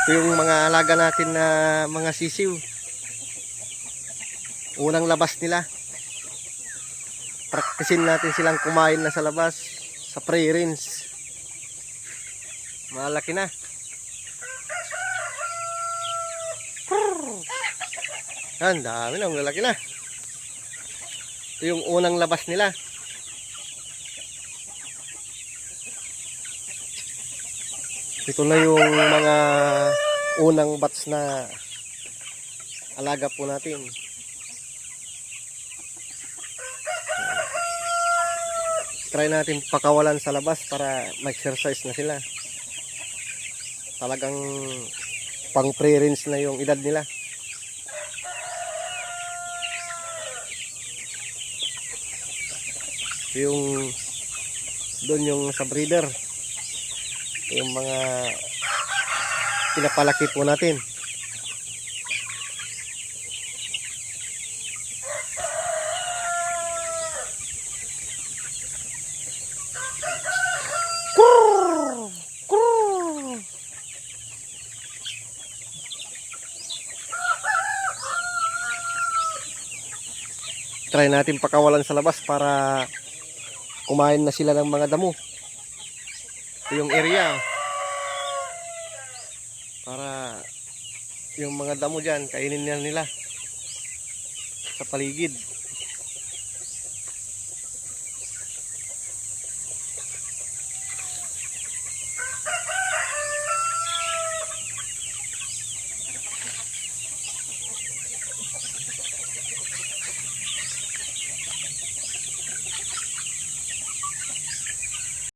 Ito yung mga alaga natin na mga sisiw. Unang labas nila. Praktisin natin silang kumain na sa labas. Sa pre-rinse. Malaki na. Yan, dami na. Malaki na. Ito yung unang labas nila. Ito na yung mga unang batch na alaga po natin. Try natin pakawalan sa labas para mag-exercise na sila. Talagang pang pre-rinse na yung edad nila. Yung doon yung sa breeder. Yung mga pinapalaki po natin. Try natin pakawalan sa labas para kumain na sila ng mga damo. Ito yung area para yung mga damo dyan kainin nila sa paligid.